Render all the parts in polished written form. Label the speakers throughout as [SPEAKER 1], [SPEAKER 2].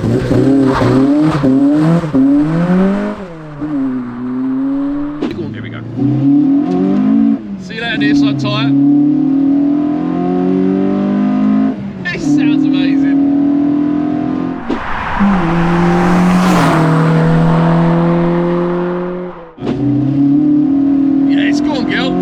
[SPEAKER 1] Here we go. See you later, dear side tyre. It sounds amazing. Yes, go on, girl.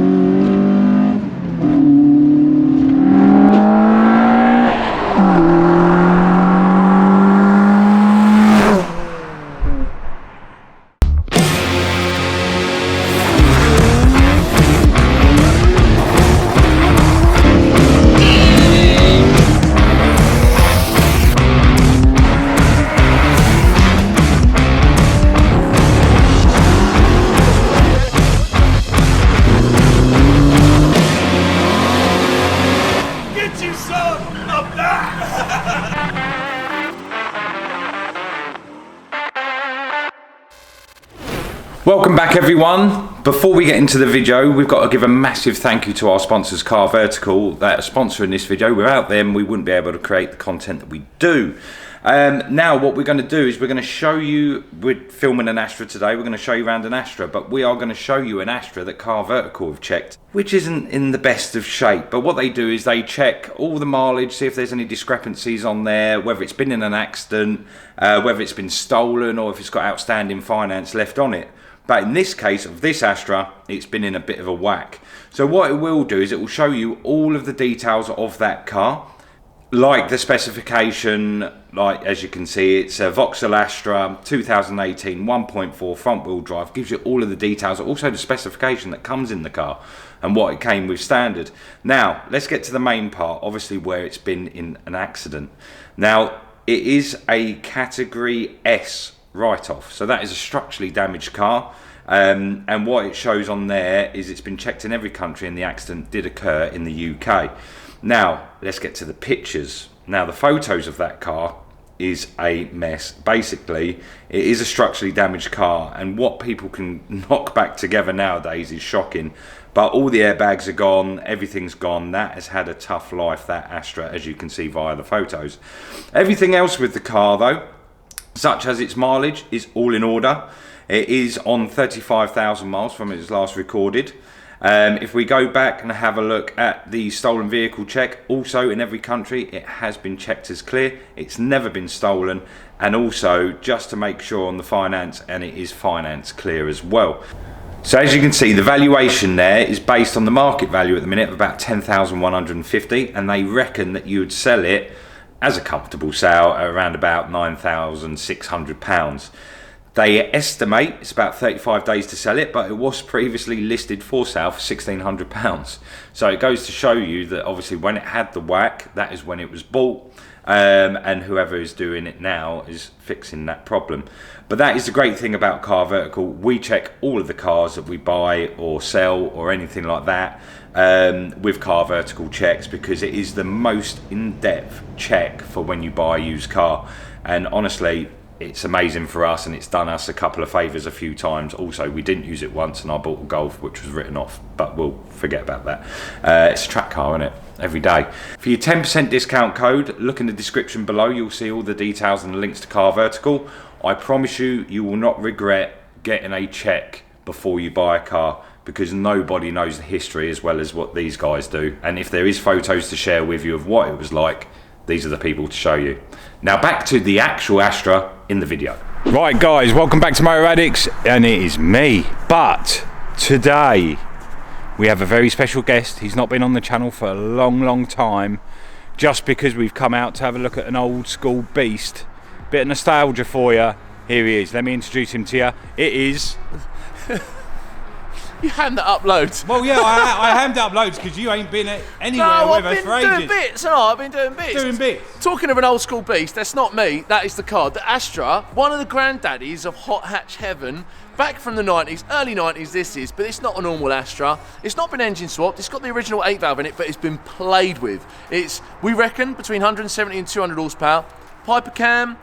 [SPEAKER 1] Welcome back everyone. Before we get into the video, we've got to give a massive thank you to our sponsors Car Vertical that are sponsoring this video. Without them we wouldn't be able to create the content that we do. Now what we're going to do is we're going to show you, we're filming an Astra today, we're going to show you around an Astra, but we are going to show you an Astra that Car Vertical have checked, which isn't in the best of shape. But what they do is they check all the mileage, see if there's any discrepancies on there, whether it's been in an accident, whether it's been stolen, or if it's got outstanding finance left on it. But in this case of this Astra, it's been in a bit of a whack. So what it will do is it will show you all of the details of that car, like the specification, like as you can see, it's a Vauxhall Astra 2018 1.4 front wheel drive, gives you all of the details, also the specification that comes in the car and what it came with standard. Now, let's get to the main part, obviously where it's been in an accident. Now, it is a category S write-off, so that is a structurally damaged car, and what it shows on there is it's been checked in every country and the accident did occur in the UK. Now let's get to the pictures. Now the photos of that car is a mess. Basically it is a structurally damaged car, and what people can knock back together nowadays is shocking. But all the airbags are gone, everything's gone. That has had a tough life, that Astra, as you can see via the photos. Everything else with the car though, such as its mileage, is all in order. It is on 35,000 miles from its last recorded. If we go back and have a look at the stolen vehicle check, also in every country it has been checked as clear. It's never been stolen, and also just to make sure on the finance, and it is finance clear as well. So as you can see, the valuation there is based on the market value at the minute of about 10,150, and they reckon that you would sell it as a comfortable sale at around about £9,600. They estimate it's about 35 days to sell it, but it was previously listed for sale for £1,600. So it goes to show you that obviously when it had the whack, that is when it was bought, and whoever is doing it now is fixing that problem. But that is the great thing about Car Vertical. We check all of the cars that we buy or sell or anything like that with Car Vertical checks, because it is the most in-depth check for when you buy a used car. And honestly, it's amazing for us, and it's done us a couple of favours a few times. Also, we didn't use it once and I bought a Golf which was written off, but we'll forget about that. It's a track car, isn't it? Every day. For your 10% discount code, look in the description below, you'll see all the details and the links to Car Vertical. I promise you, you will not regret getting a check before you buy a car, because nobody knows the history as well as what these guys do. And if there is photos to share with you of what it was like, these are the people to show you. Now back to the actual Astra in the video. Right guys, welcome back to Motor Addicts, and it is me. But today we have a very special guest. He's not been on the channel for a long time, just because we've come out to have a look at an old school beast. Bit of nostalgia for you. Here he is. Let me introduce him to you. It is...
[SPEAKER 2] You hand that up loads.
[SPEAKER 1] Well, yeah, I hand it up loads because you ain't been anywhere with us for ages.
[SPEAKER 2] I've been doing bits, and I've been doing bits.
[SPEAKER 1] Doing bits.
[SPEAKER 2] Talking of an old school beast, that's not me, that is the car. The Astra, one of the granddaddies of hot hatch heaven, back from the 90s, early 90s this is, but it's not a normal Astra. It's not been engine swapped, it's got the original 8 valve in it, but it's been played with. It's, we reckon, between 170 and 200 horsepower, Piper cam,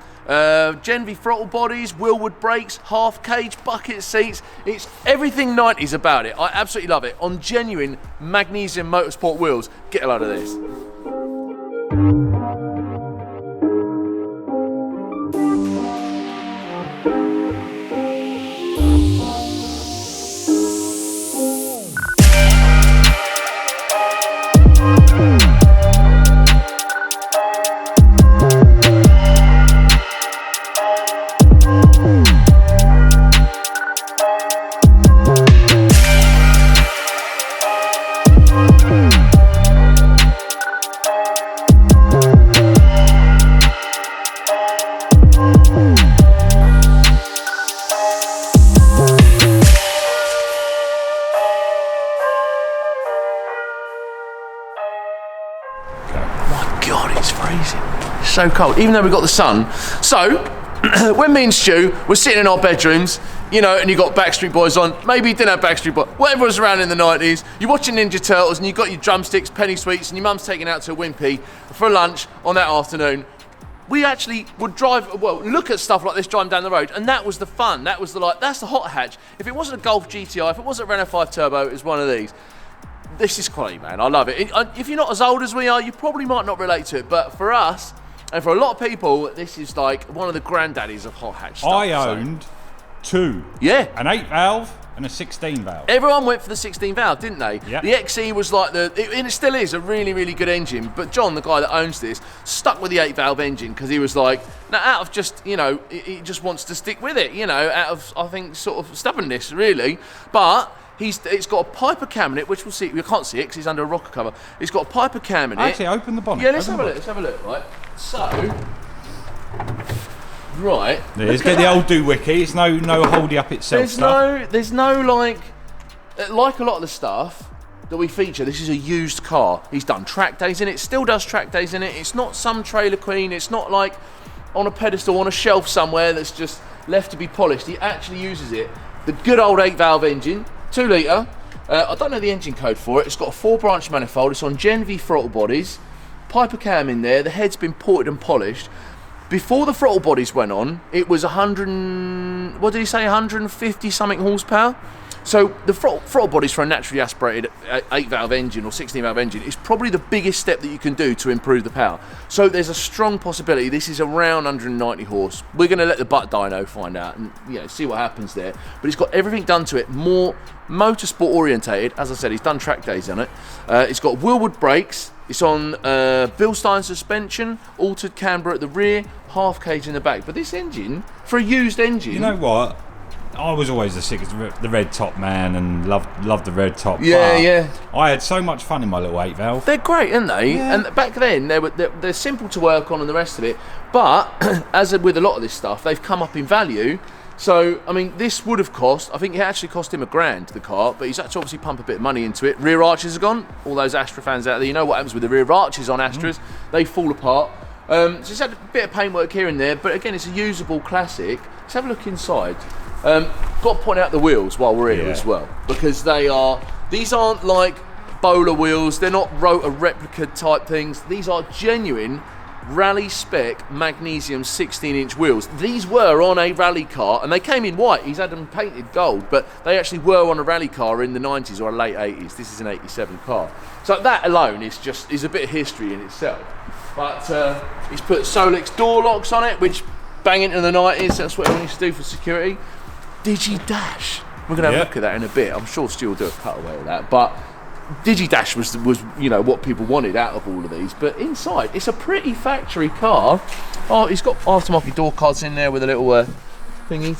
[SPEAKER 2] Gen V throttle bodies, wheelwood brakes, half cage, bucket seats. It's everything 90s about it. I absolutely love it. On genuine magnesium motorsport wheels. Get a load of this. so cold, even though we got the sun. So, when me and Stu were sitting in our bedrooms, you know, and you got Backstreet Boys on, maybe you didn't have Backstreet Boys, whatever was around in the 90s, you're watching Ninja Turtles and you got your drumsticks, penny sweets, and your mum's taking out to a Wimpy for lunch on that afternoon. We actually would drive, well, look at stuff like this driving down the road, and that was the fun. That was the, like, that's the hot hatch. If it wasn't a Golf GTI, if it wasn't a Renault 5 Turbo, it was one of these. This is quality, man. I love it. If you're not as old as we are, you probably might not relate to it, but for us, and for a lot of people, this is like one of the granddaddies of hot hatch stuff.
[SPEAKER 3] I owned two.
[SPEAKER 2] Yeah.
[SPEAKER 3] An 8 valve and a 16 valve.
[SPEAKER 2] Everyone went for the 16 valve, didn't they?
[SPEAKER 3] Yep.
[SPEAKER 2] The XE was like and it still is a really, really good engine. But John, the guy that owns this, stuck with the 8 valve engine because he was like, now out of just, you know, he just wants to stick with it, you know, out of, I think, sort of stubbornness, really. But it's got a Piper cam in it, which we'll see. We can't see it because he's under a rocker cover. It's got a Piper cam in it.
[SPEAKER 3] Actually, open the bonnet.
[SPEAKER 2] Yeah, let's have a look. Let's have a look, right? So, right.
[SPEAKER 3] Let's get the old doohickey. It's no holdy up itself
[SPEAKER 2] There's no like a lot of the stuff that we feature. This is a used car. He's done track days in it. Still does track days in it. It's not some trailer queen. It's not like on a pedestal on a shelf somewhere that's just left to be polished. He actually uses it. The good old 8 valve engine, 2 litre. I don't know the engine code for it. It's got a 4-branch manifold. It's on Gen V throttle bodies. Piper cam in there. The head's been ported and polished. Before the throttle bodies went on, it was 150 something horsepower. So the throttle bodies for a naturally aspirated 8 valve engine or 16 valve engine is probably the biggest step that you can do to improve the power. So there's a strong possibility this is around 190 horse. We're going to let the butt dyno find out and, you know, see what happens there. But it's got everything done to it, more motorsport orientated. As I said, he's done track days on it. It's got wheelwood brakes. It's on Bilstein suspension, altered camber at the rear, half cage in the back. But this engine, for a used engine...
[SPEAKER 3] You know what? I was always the red top man and loved the red top.
[SPEAKER 2] Yeah, yeah.
[SPEAKER 3] I had so much fun in my little 8 valve.
[SPEAKER 2] They're great, aren't they?
[SPEAKER 3] Yeah.
[SPEAKER 2] And back then, they're simple to work on and the rest of it. But, as with a lot of this stuff, they've come up in value. So, I mean, this would have cost, I think it actually cost him £1,000, the car, but he's had to obviously pump a bit of money into it. Rear arches are gone. All those Astra fans out there, you know what happens with the rear arches on Astras. They fall apart. So it's had a bit of paintwork here and there, but again, it's a usable classic. Let's have a look inside. Got to point out the wheels while we're here as well, because these aren't like bowler wheels, they're not rotor replica type things. These are genuine rally spec magnesium 16-inch wheels. These were on a rally car and they came in white. He's had them painted gold, but they actually were on a rally car in the 90s or late 80s. This is an 87 car. So that alone is a bit of history in itself. But he's put Solix door locks on it, which bang into the 90s. That's what everyone used to do for security. Digi-Dash. We're going to have a look at that in a bit. I'm sure Stu will do a cutaway of that. But Digi-Dash was you know, what people wanted out of all of these. But inside, it's a pretty factory car. Oh, he's got aftermarket door cards in there with a little thingy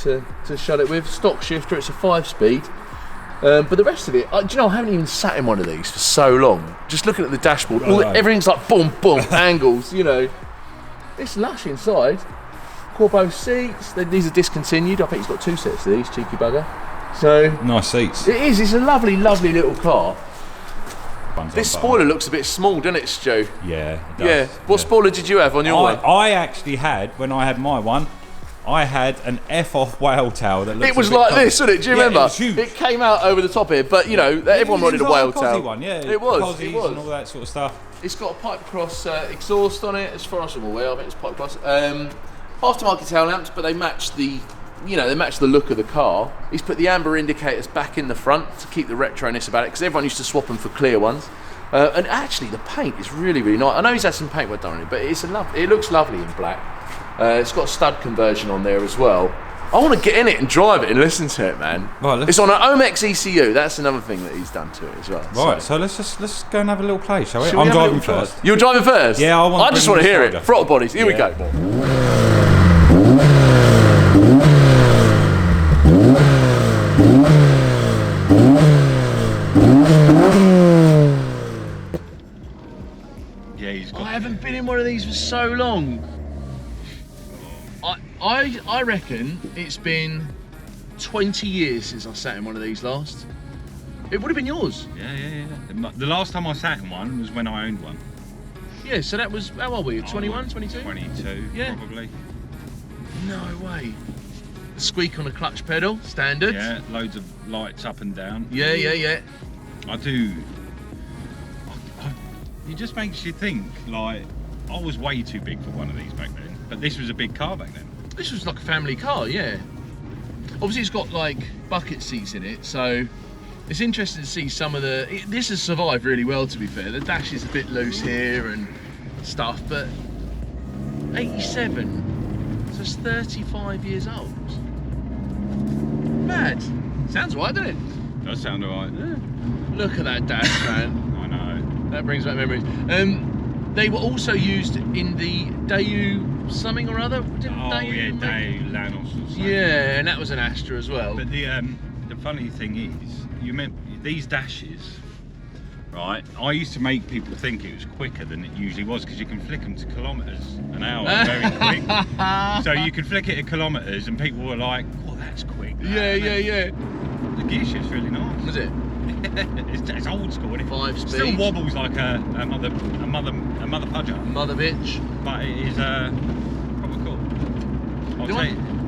[SPEAKER 2] to shut it with. Stock shifter, it's a 5-speed. But the rest of it, do you know, I haven't even sat in one of these for so long. Just looking at the dashboard, everything's like boom, boom, angles, you know. It's lush inside. Corbo seats, these are discontinued. I think he's got 2 sets of these, cheeky bugger. So
[SPEAKER 3] Nice seats.
[SPEAKER 2] it is, it's a lovely, lovely little car. This spoiler looks a bit small, doesn't it, Stu?
[SPEAKER 3] Yeah, it does.
[SPEAKER 2] Yeah. What spoiler did you have on your one?
[SPEAKER 3] I actually had, when I had my one, I had an F-off whale tail that looked
[SPEAKER 2] It was like this, wasn't it? Do you remember?
[SPEAKER 3] It was huge.
[SPEAKER 2] It came out over the top here, but you know, everyone wanted a whale tail.
[SPEAKER 3] One, yeah.
[SPEAKER 2] It was.
[SPEAKER 3] Posies and all that sort of stuff.
[SPEAKER 2] It's got a pipe cross exhaust on it, as far as I'm aware. I think it's pipe cross. Aftermarket tail lamps, but they match the look of the car. He's put the amber indicators back in the front to keep the retroness about it, because everyone used to swap them for clear ones. And actually, the paint is really, really nice. I know he's had some paintwork done on it, but it looks lovely in black. It's got a stud conversion on there as well. I want to get in it and drive it and listen to it, man.
[SPEAKER 3] Right,
[SPEAKER 2] it's on an Omex ECU. That's another thing that he's done to it as well.
[SPEAKER 3] Right, so let's go and have a little play, shall we?
[SPEAKER 2] Shall
[SPEAKER 3] I'm
[SPEAKER 2] we
[SPEAKER 3] driving first.
[SPEAKER 2] You're driving first?
[SPEAKER 3] Yeah,
[SPEAKER 2] I just want to hear it. Throttle bodies. Here we go.
[SPEAKER 3] Yeah, he's got.
[SPEAKER 2] I haven't been in one of these for so long. I reckon it's been 20 years since I sat in one of these last. It would have been yours.
[SPEAKER 3] Yeah. The last time I sat in one was when I owned one.
[SPEAKER 2] Yeah, so that was, how old were you, 21, 22?
[SPEAKER 3] 22,
[SPEAKER 2] Yeah.
[SPEAKER 3] probably.
[SPEAKER 2] No way. The squeak on the clutch pedal, standard.
[SPEAKER 3] Yeah, loads of lights up and down.
[SPEAKER 2] Yeah, yeah, yeah.
[SPEAKER 3] I do. It just makes you think, like, I was way too big for one of these back then, but this was a big car back then.
[SPEAKER 2] This was like a family car, yeah. Obviously it's got like bucket seats in it, so it's interesting to see some of the, this has survived really well, to be fair. The dash is a bit loose here and stuff, but 87, so it's 35 years old. Mad. Sounds right, doesn't it?
[SPEAKER 3] Does sound alright.
[SPEAKER 2] Yeah. Look at that dash, man.
[SPEAKER 3] I know.
[SPEAKER 2] That brings back memories. They were also used in the Daewoo something or other.
[SPEAKER 3] Daewoo Lanos or something.
[SPEAKER 2] Yeah, and that was an Astra as well.
[SPEAKER 3] But the funny thing is, you meant these dashes, right? I used to make people think it was quicker than it usually was because you can flick them to kilometres an hour very quick. So you could flick it at kilometres and people were like, "Oh, that's quick."
[SPEAKER 2] Yeah, yeah, yeah.
[SPEAKER 3] The gear shift's really nice.
[SPEAKER 2] Was it?
[SPEAKER 3] It's old school, isn't it?
[SPEAKER 2] 5-speed.
[SPEAKER 3] Still wobbles like a mother pudger.
[SPEAKER 2] Mother bitch.
[SPEAKER 3] But it is proper cool.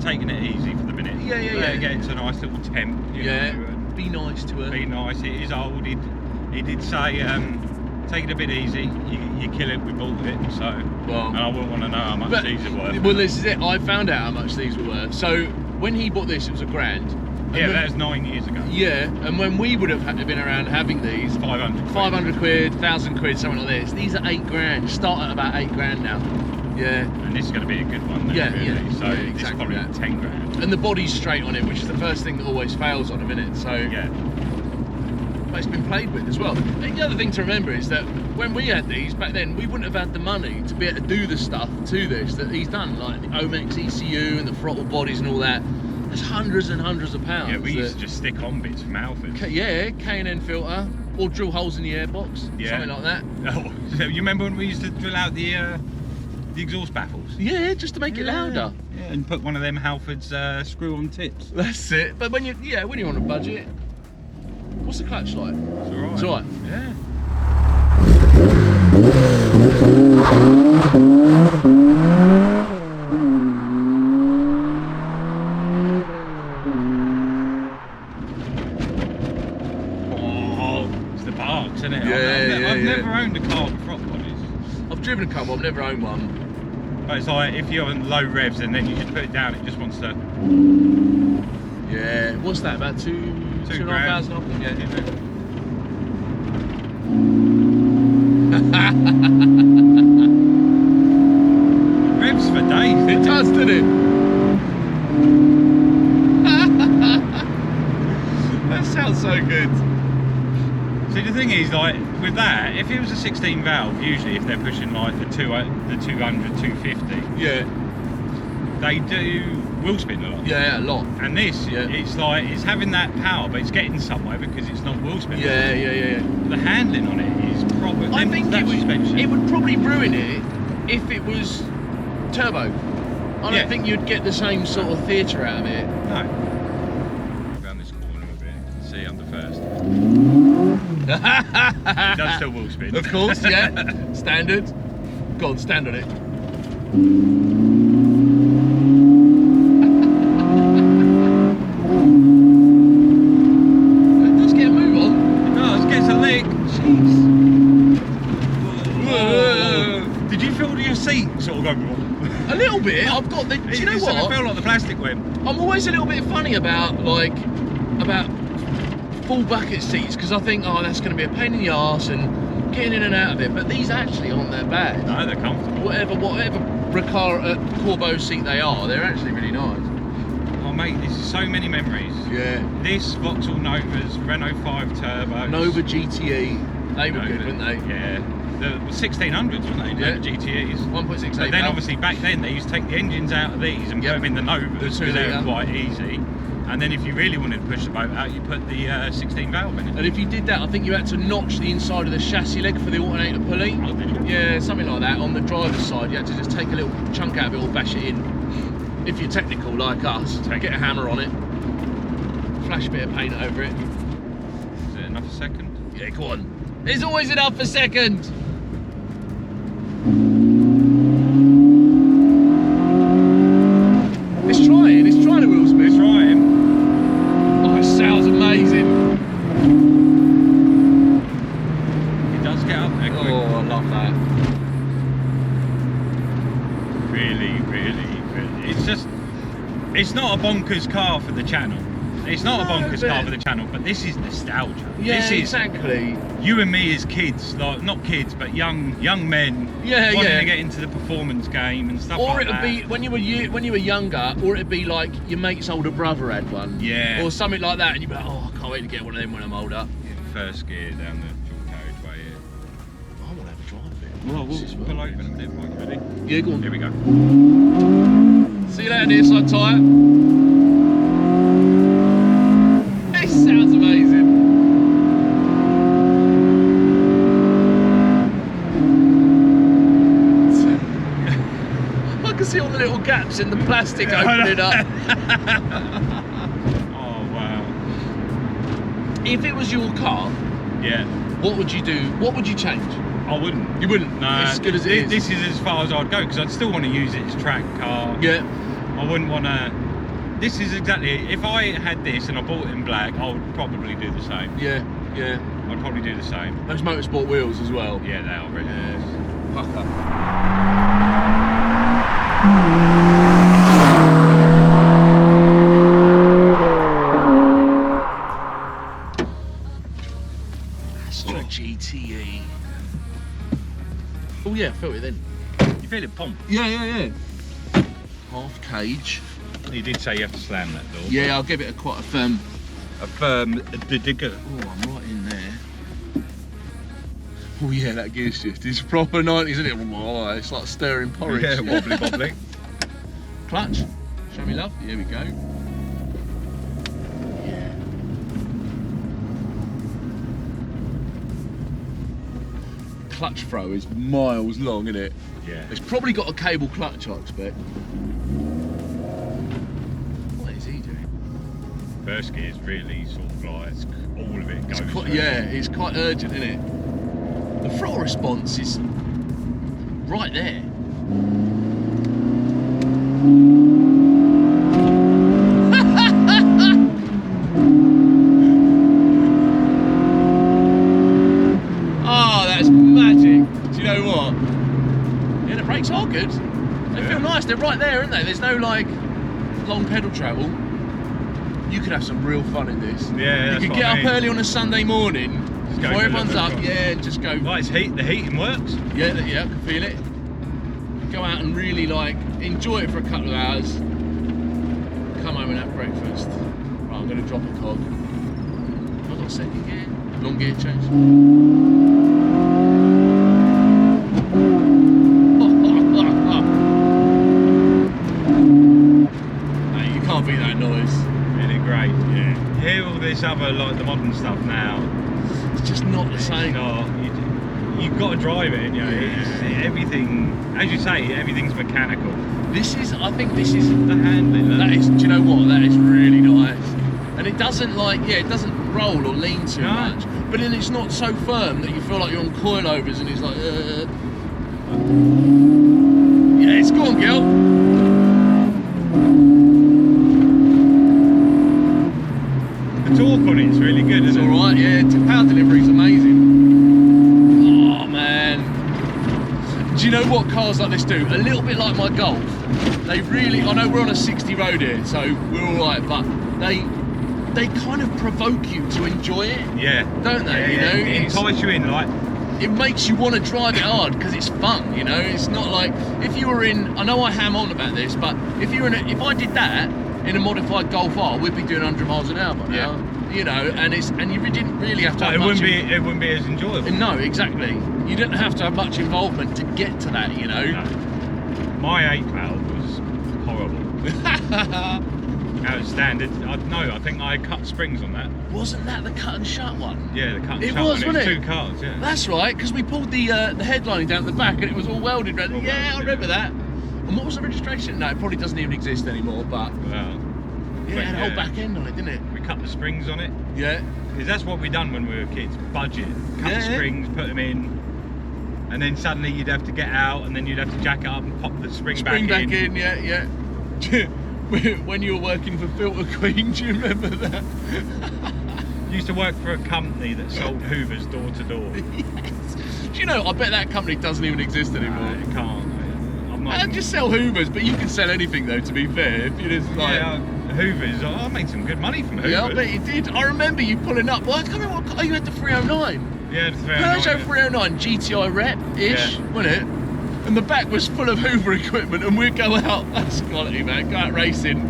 [SPEAKER 3] Taking it easy for the minute.
[SPEAKER 2] Yeah, yeah,
[SPEAKER 3] Let
[SPEAKER 2] yeah.
[SPEAKER 3] it get into a nice little temp. You
[SPEAKER 2] Yeah.
[SPEAKER 3] know,
[SPEAKER 2] Be nice to her.
[SPEAKER 3] be nice. It is old. He did say, take it a bit easy. You kill it. We bought it. So,
[SPEAKER 2] Well,
[SPEAKER 3] and I wouldn't want to know how much these are worth.
[SPEAKER 2] Well, this is it. I found out how much these were worth. So when he bought this, it was £1,000.
[SPEAKER 3] Yeah, that was 9 years ago.
[SPEAKER 2] Yeah, and when we would have had to been around having these,
[SPEAKER 3] 500.
[SPEAKER 2] 500 quid, 1,000 quid, something like this. These are £8,000. Start at about £8,000 now. Yeah.
[SPEAKER 3] And this is going to be a good one. Then,
[SPEAKER 2] Yeah,
[SPEAKER 3] really.
[SPEAKER 2] yeah,
[SPEAKER 3] So
[SPEAKER 2] yeah,
[SPEAKER 3] it's
[SPEAKER 2] exactly
[SPEAKER 3] probably
[SPEAKER 2] that.
[SPEAKER 3] 10 grand.
[SPEAKER 2] And the body's straight on it, which is the first thing that always fails on them, isn't it? So
[SPEAKER 3] Yeah.
[SPEAKER 2] but it's been played with as well. And the other thing to remember is that when we had these back then, we wouldn't have had the money to be able to do the stuff to this that he's done, like the Omex ECU and the throttle bodies and all that. There's hundreds and hundreds of pounds.
[SPEAKER 3] Yeah, we used to just stick on bits from Alfred.
[SPEAKER 2] Yeah, K&N filter or drill holes in the airbox,
[SPEAKER 3] Yeah.
[SPEAKER 2] something like that.
[SPEAKER 3] Oh, so you remember when we used to drill out the exhaust baffles?
[SPEAKER 2] Yeah, just to make it louder.
[SPEAKER 3] Yeah, and put one of them Halford's screw-on tips.
[SPEAKER 2] That's it. But when you're on a budget, what's the clutch like?
[SPEAKER 3] It's alright.
[SPEAKER 2] It's alright.
[SPEAKER 3] Yeah. Oh, it's the barks, isn't it? I've never owned a car with throttle bodies.
[SPEAKER 2] I've driven a couple, I've never owned one.
[SPEAKER 3] But it's like, if you're on low revs and then you just put it down, it just wants to...
[SPEAKER 2] Yeah, what's that, about two and a half thousand off them? Yeah.
[SPEAKER 3] Revs for days.
[SPEAKER 2] It does, doesn't it? That sounds so good.
[SPEAKER 3] See, the thing is, like, with that, if it was a 16 valve, usually if they're pushing like the 200, 250,
[SPEAKER 2] Yeah.
[SPEAKER 3] they do wheel spin a lot.
[SPEAKER 2] Yeah, a lot.
[SPEAKER 3] And this,
[SPEAKER 2] Yeah.
[SPEAKER 3] it's like, it's having that power, but it's getting somewhere because it's not wheel spin.
[SPEAKER 2] Yeah.
[SPEAKER 3] The handling on it is proper.
[SPEAKER 2] I think
[SPEAKER 3] that suspension.
[SPEAKER 2] it would probably ruin it if it was turbo. I don't think you'd get the same sort of theatre out of it.
[SPEAKER 3] No. Around this corner a bit, see under first. It does still wheel spin.
[SPEAKER 2] Of course, yeah. Standard. Go on, stand on it. It does get a move on.
[SPEAKER 3] It does, gets a lick.
[SPEAKER 2] Jeez.
[SPEAKER 3] Did you feel your seat sort of go?
[SPEAKER 2] A little bit. I've got the. Do you know
[SPEAKER 3] It
[SPEAKER 2] what?
[SPEAKER 3] felt like the plastic went.
[SPEAKER 2] I'm always a little bit funny about full bucket seats because I think, oh, that's going to be a pain in the arse and getting in and out of it. But these actually aren't that bad.
[SPEAKER 3] No, they're comfortable.
[SPEAKER 2] Whatever Corbeau seat they are, they're actually really nice.
[SPEAKER 3] Oh mate, this is so many memories.
[SPEAKER 2] Yeah.
[SPEAKER 3] This, Vauxhall Novas, Renault 5 Turbo.
[SPEAKER 2] Nova GTE, they were good, weren't they?
[SPEAKER 3] Yeah. The 1600s, weren't they?
[SPEAKER 2] Yeah.
[SPEAKER 3] Nova GTEs.
[SPEAKER 2] 1.68
[SPEAKER 3] But then obviously back then they used to take the engines out of these and put them in the Novas
[SPEAKER 2] The
[SPEAKER 3] because
[SPEAKER 2] 2
[SPEAKER 3] they were
[SPEAKER 2] litre.
[SPEAKER 3] quite easy. And then if you really wanted to push the boat out, you put the 16 valve in it.
[SPEAKER 2] And if you did that, I think you had to notch the inside of the chassis leg for the alternator pulley.
[SPEAKER 3] Oh, did you?
[SPEAKER 2] Yeah, something like that. On the driver's side, you had to just take a little chunk out of it or bash it in. If you're technical like us, get a hammer on it, flash a bit of paint over it.
[SPEAKER 3] Is it enough a second?
[SPEAKER 2] Yeah, go on. There's always enough for second. It's trying the wheel spin.
[SPEAKER 3] It's right.
[SPEAKER 2] Oh, it sounds amazing.
[SPEAKER 3] It does get up there quick.
[SPEAKER 2] Oh, I love that.
[SPEAKER 3] Really. It's just, it's not a bonkers car for the channel. It's not a bonkers car for the channel, but this is nostalgia.
[SPEAKER 2] Yeah,
[SPEAKER 3] this is
[SPEAKER 2] exactly.
[SPEAKER 3] you and me as kids, like not kids, but young men.
[SPEAKER 2] Yeah,
[SPEAKER 3] wanting
[SPEAKER 2] yeah.
[SPEAKER 3] to get into the performance game and stuff
[SPEAKER 2] Or
[SPEAKER 3] like
[SPEAKER 2] it'd
[SPEAKER 3] that.
[SPEAKER 2] be when you were younger, or it'd be like your mate's older brother had one.
[SPEAKER 3] Yeah.
[SPEAKER 2] Or something like that, and you'd be like, oh, I can't wait to get one of them when I'm older.
[SPEAKER 3] First gear down the dual carriageway here.
[SPEAKER 2] I want to have a drive of it.
[SPEAKER 3] Well,
[SPEAKER 2] This
[SPEAKER 3] we'll
[SPEAKER 2] is
[SPEAKER 3] pull
[SPEAKER 2] well,
[SPEAKER 3] over in a minute, Mike. Ready?
[SPEAKER 2] Yeah, go on.
[SPEAKER 3] Here we go.
[SPEAKER 2] See you later, near side tyre. It sounds amazing. I can see all the little gaps in the plastic opening up.
[SPEAKER 3] Oh wow.
[SPEAKER 2] If it was your car,
[SPEAKER 3] Yeah.
[SPEAKER 2] what would you do? What would you change?
[SPEAKER 3] I wouldn't.
[SPEAKER 2] You wouldn't?
[SPEAKER 3] No.
[SPEAKER 2] It's as good as it is.
[SPEAKER 3] This is as far as I'd go because I'd still want to use it as track car.
[SPEAKER 2] Yeah.
[SPEAKER 3] I wouldn't want to. This is exactly. If I had this and I bought it in black, I would probably do the same.
[SPEAKER 2] Yeah, yeah.
[SPEAKER 3] I'd probably do the same.
[SPEAKER 2] Those motorsport wheels as well.
[SPEAKER 3] Yeah, they are really nice.
[SPEAKER 2] Fuck up. Astra GTE. Oh yeah, felt it then.
[SPEAKER 3] You feel it pump.
[SPEAKER 2] Yeah. Half cage.
[SPEAKER 3] You did say you have to slam that door.
[SPEAKER 2] Yeah, I'll give it quite a firm.
[SPEAKER 3] A firm digger.
[SPEAKER 2] Oh, I'm right in there. Oh yeah, that gear shift is proper 90s, isn't it? Oh, it's like stirring porridge.
[SPEAKER 3] Yeah, wobbly bobbly.
[SPEAKER 2] Clutch. Show me love. Here we go. Yeah. Clutch throw is miles long, isn't it?
[SPEAKER 3] Yeah.
[SPEAKER 2] It's probably got a cable clutch, I expect. What is he doing?
[SPEAKER 3] First gear is really sort of like all of it goes.
[SPEAKER 2] Yeah, it's quite urgent, isn't it? The throttle response is right there. Oh, that's magic. Do you know what? Yeah, the brakes are good. They feel nice. They're right there, aren't they? There's no like long pedal travel. You could have some real fun in this.
[SPEAKER 3] Yeah,
[SPEAKER 2] you could get up early on a Sunday morning
[SPEAKER 3] Just go
[SPEAKER 2] before
[SPEAKER 3] for a
[SPEAKER 2] everyone's
[SPEAKER 3] little
[SPEAKER 2] up.
[SPEAKER 3] bit.
[SPEAKER 2] Yeah, and just go.
[SPEAKER 3] Right, it's heat. The heating works.
[SPEAKER 2] Yeah, I can feel it. Go out and really like enjoy it for a couple of hours. Come home and have breakfast. Right, I'm going to drop a cog. I've got second gear, long gear change. No, you can't beat that noise.
[SPEAKER 3] Really great.
[SPEAKER 2] Yeah,
[SPEAKER 3] You hear all this other like the modern stuff now.
[SPEAKER 2] it's just not the same.
[SPEAKER 3] You've got to drive it. You know,
[SPEAKER 2] Yeah.
[SPEAKER 3] everything. As you say, everything's mechanical.
[SPEAKER 2] I think this is.
[SPEAKER 3] The handling.
[SPEAKER 2] That is, do you know what? That is really nice. And it doesn't it doesn't roll or lean too
[SPEAKER 3] No.
[SPEAKER 2] much. But then it's not so firm that you feel like you're on coilovers and it's like, Yeah, it's gone, girl.
[SPEAKER 3] The torque on it's really good,
[SPEAKER 2] It's
[SPEAKER 3] isn't it?
[SPEAKER 2] alright, yeah. Power delivery is amazing. Oh, man. Do you know what cars like this do? A little bit like my Golf. They really, I know we're on a 60 road here, so we're alright, but they kind of provoke you to enjoy it,
[SPEAKER 3] Yeah.
[SPEAKER 2] don't they? You know,
[SPEAKER 3] It entice you in, like.
[SPEAKER 2] it makes you want to drive it hard because it's fun, you know. It's not like if you were in. I know I ham on about this, but if if I did that in a modified Golf R, we'd be doing 100 miles an hour by now. You know, and you didn't really have to.
[SPEAKER 3] It
[SPEAKER 2] Have much
[SPEAKER 3] wouldn't be as enjoyable.
[SPEAKER 2] No, exactly. You didn't have to have much involvement to get to that, you know.
[SPEAKER 3] No. My 8-valve was horrible. That was standard. I think I cut springs on that.
[SPEAKER 2] Wasn't that the cut and shut one?
[SPEAKER 3] Yeah, the cut and
[SPEAKER 2] It
[SPEAKER 3] shut
[SPEAKER 2] was,
[SPEAKER 3] one.
[SPEAKER 2] wasn't it?
[SPEAKER 3] 2 cars, yeah.
[SPEAKER 2] That's right, because we pulled the headlining down at the back and it was all welded. Right?
[SPEAKER 3] All
[SPEAKER 2] Yeah, I
[SPEAKER 3] welded,
[SPEAKER 2] remember that. And what was the registration? No, it probably doesn't even exist anymore, but
[SPEAKER 3] Well,
[SPEAKER 2] yeah, it had a whole back end on it, didn't it?
[SPEAKER 3] we cut the springs on it.
[SPEAKER 2] Yeah.
[SPEAKER 3] Because that's what we done when we were kids. Budget. Cut the
[SPEAKER 2] Yeah.
[SPEAKER 3] springs, put them in. and then suddenly you'd have to get out, and then you'd have to jack it up and pop the spring back in.
[SPEAKER 2] Yeah. When you were working for Filter Queen, do you remember that?
[SPEAKER 3] Used to work for a company that sold Hoovers door to door.
[SPEAKER 2] Yes. Do you know, I bet that company doesn't even exist anymore.
[SPEAKER 3] It can't. I'm not.
[SPEAKER 2] Just sell Hoovers, but you can sell anything though, to be fair. If you just like...
[SPEAKER 3] Hoovers, I made some good money from Hoovers.
[SPEAKER 2] Yeah, I bet you did. I remember you pulling up. Well, I can't remember what car you had, the 309.
[SPEAKER 3] Yeah, the 309.
[SPEAKER 2] Peugeot 309 GTI rep-ish, wasn't it? And the back was full of Hoover equipment, and we'd go out. That's quality, man. Go out racing.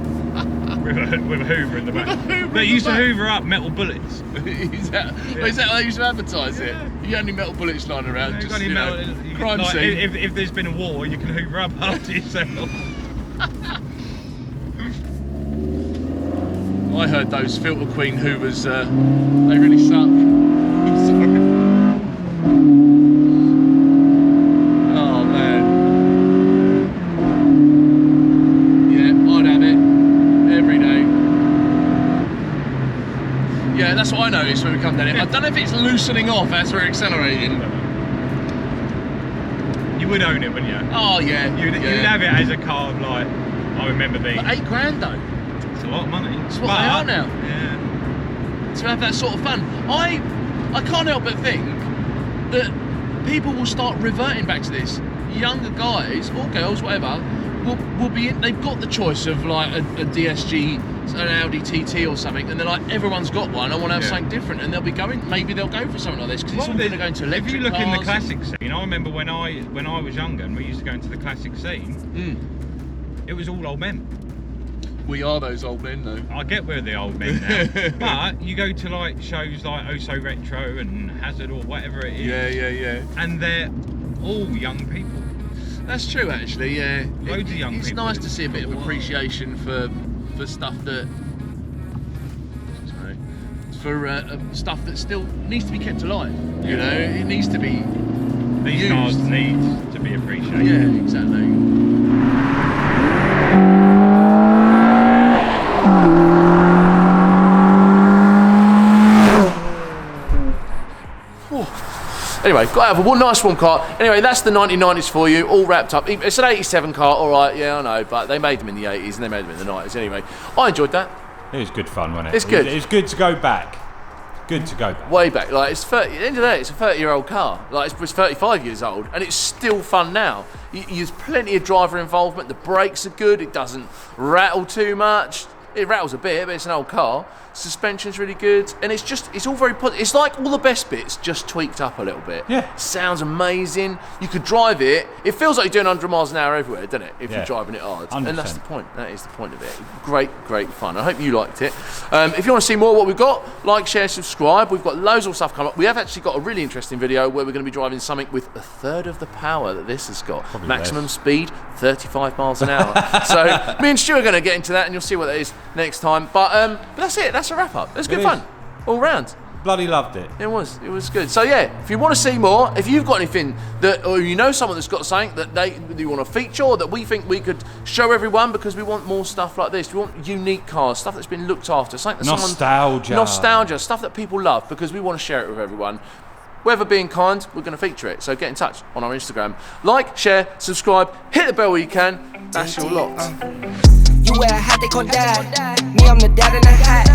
[SPEAKER 3] with a Hoover in the back. They used to Hoover up metal bullets.
[SPEAKER 2] Is that how they used to advertise it? You had any metal bullets lying around?
[SPEAKER 3] Just,
[SPEAKER 2] Just,
[SPEAKER 3] metal,
[SPEAKER 2] crime
[SPEAKER 3] like,
[SPEAKER 2] scene.
[SPEAKER 3] If there's been a war, you can Hoover up after yourself.
[SPEAKER 2] I heard those Filter Queen Hoovers, they really suck. I'm sorry. Oh man. Yeah, I'd have it every day. Yeah, that's what I noticed when we come down here. I don't know if it's loosening off as we're accelerating.
[SPEAKER 3] You would own it, wouldn't you?
[SPEAKER 2] Oh yeah.
[SPEAKER 3] You'd have it as a car, like, I remember being.
[SPEAKER 2] But £8 though.
[SPEAKER 3] It's a lot of money.
[SPEAKER 2] It's what they are now.
[SPEAKER 3] Yeah.
[SPEAKER 2] To have that sort of fun. I can't help but think that people will start reverting back to this. Younger guys or girls, whatever, will be in, they've got the choice of like a DSG, an Audi TT or something, and they're like, everyone's got one, I want to have something different, and they'll be going, maybe they'll go for something like this, because it's all going to go into electric
[SPEAKER 3] If you look
[SPEAKER 2] cars.
[SPEAKER 3] in the classic scene, I remember when I was younger and we used to go into the classic scene, it was all old men.
[SPEAKER 2] We are those old men though.
[SPEAKER 3] I get we're the old men now, but you go to like shows like Oh So Retro and Hazard or whatever it is.
[SPEAKER 2] Yeah.
[SPEAKER 3] And they're all young people.
[SPEAKER 2] That's true, actually. Yeah.
[SPEAKER 3] Loads of young
[SPEAKER 2] it's
[SPEAKER 3] people.
[SPEAKER 2] nice to see a bit of appreciation for stuff that. For stuff that still needs to be kept alive. You know, it needs to be.
[SPEAKER 3] These cars need to be appreciated.
[SPEAKER 2] Yeah, exactly. Anyway, got to have a nice warm car. Anyway, that's the 1990s for you, all wrapped up. It's an 87 car, all right, yeah, I know, but they made them in the 80s and they made them in the 90s anyway. I enjoyed that.
[SPEAKER 3] It was good fun, wasn't it?
[SPEAKER 2] It's good.
[SPEAKER 3] It's good to go back. Good to go back.
[SPEAKER 2] Way back, like it's 30, at the end of the day, it's a 30-year-old car. Like it's 35 years old, and it's still fun now. There's plenty of driver involvement. The brakes are good. It doesn't rattle too much. It rattles a bit, but it's an old car. Suspension's really good, and it's all very positive. It's like all the best bits just tweaked up a little bit.
[SPEAKER 3] Yeah.
[SPEAKER 2] Sounds amazing. You could drive it. It feels like you're doing 100 miles an hour everywhere, doesn't it? If you're driving it hard.
[SPEAKER 3] 100%.
[SPEAKER 2] And that's the point. That is the point of it. Great fun. I hope you liked it. If you want to see more of what we've got, like, share, subscribe. We've got loads of stuff coming up. We have actually got a really interesting video where we're going to be driving something with a third of the power that this has got.
[SPEAKER 3] Probably
[SPEAKER 2] Maximum
[SPEAKER 3] less.
[SPEAKER 2] speed, 35 miles an hour. So me and Stu are going to get into that, and you'll see what that is next time. But that's it. That's a wrap up. It was good fun all round.
[SPEAKER 3] Bloody loved it.
[SPEAKER 2] It was good. So yeah, if you want to see more, if you've got anything that, or you know someone that's got something that you want to feature, or that we think we could show everyone, because we want more stuff like this. We want unique cars, stuff that's been looked after, something that nostalgia, stuff that people love, because we want to share it with everyone. Weather being kind, we're going to feature it. So get in touch on our Instagram. Like, share, subscribe, hit the bell where you can. That's your lot.
[SPEAKER 4] You wear a hat, they call dad. Me, I'm the dad in a hat.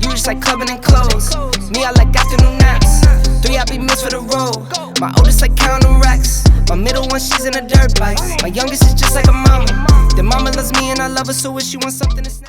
[SPEAKER 4] You just like clubbing and clothes. Me, I like afternoon naps. 3, I be missed for the road. My oldest like counting racks. My middle one, she's in a dirt bike. My youngest is just like a mama. The mama loves me and I love her, so if she wants something to snap.